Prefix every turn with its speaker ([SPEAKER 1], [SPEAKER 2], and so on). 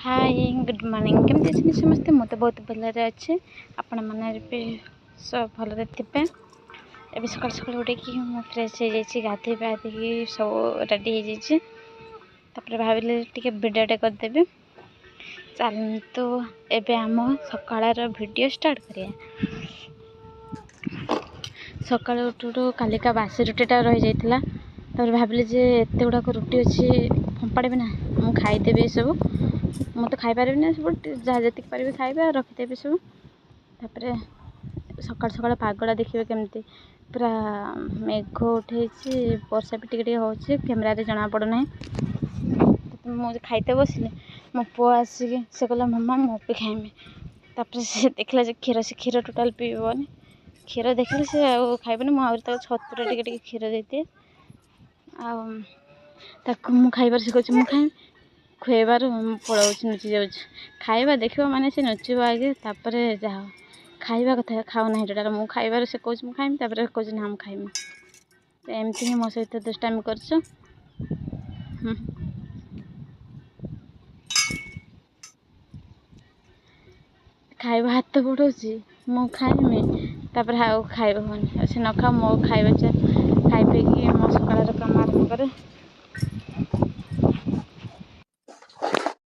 [SPEAKER 1] Hi good morning केमती अच्छे समस्ते मत बहुत भलरे अच्छे आपण मैंने भी सब भलरे थे ए सका सका उठे फ्रेश हो जाइए गाधे पाधे सब रेडी हो भाविले टे भिडियोटे करदेवी चलतु एबे आम सकाळ भिडियो स्टार्ट करिया। सकाळ उठू कालिका बासी रुटीटा रही जाइथिला भाविले जे एत गुड़ाक रुटी अच्छी फंपाड़ी ना मुझे खाईदेवी सब मुझे तो खाईपारि ना सब जहाँ जी पारि खाइबे रखिदेवी सब तापर सकाल सकाल पागड़ा देखिए केमती पूरा मेघ उठे वर्षा भी टिके हो कैमेरा जना पड़ना मुझे खाईते बसिले मो पुआ आसिक से कहला मम्मा मो भी खाइमी तापर से देखला से क्षीर टोटाल पीबनी क्षीर देखले से खाइबनी मुझे छतुरा टे क्षीर देती मु खाइबार से कहूँ खाइमी खुएबार पड़ाऊँ नुची जाऊँ खाइबा देखा माने से नुचब आगे तापर जहा खाइबा कथा खाऊना टोटाल मु खाइबार से कहूँ मुझे खाइमी तापर कहूँ ना मुझे खाइमी तो एमती ही मो सहित दुष्टामी कर खाइबा हाथ बढ़ाऊँगी मु खाइमी तापर हाउ खाइबा होनी से न खा मो खाइबा खाई पी मो सकाल काम आरम्भ करे।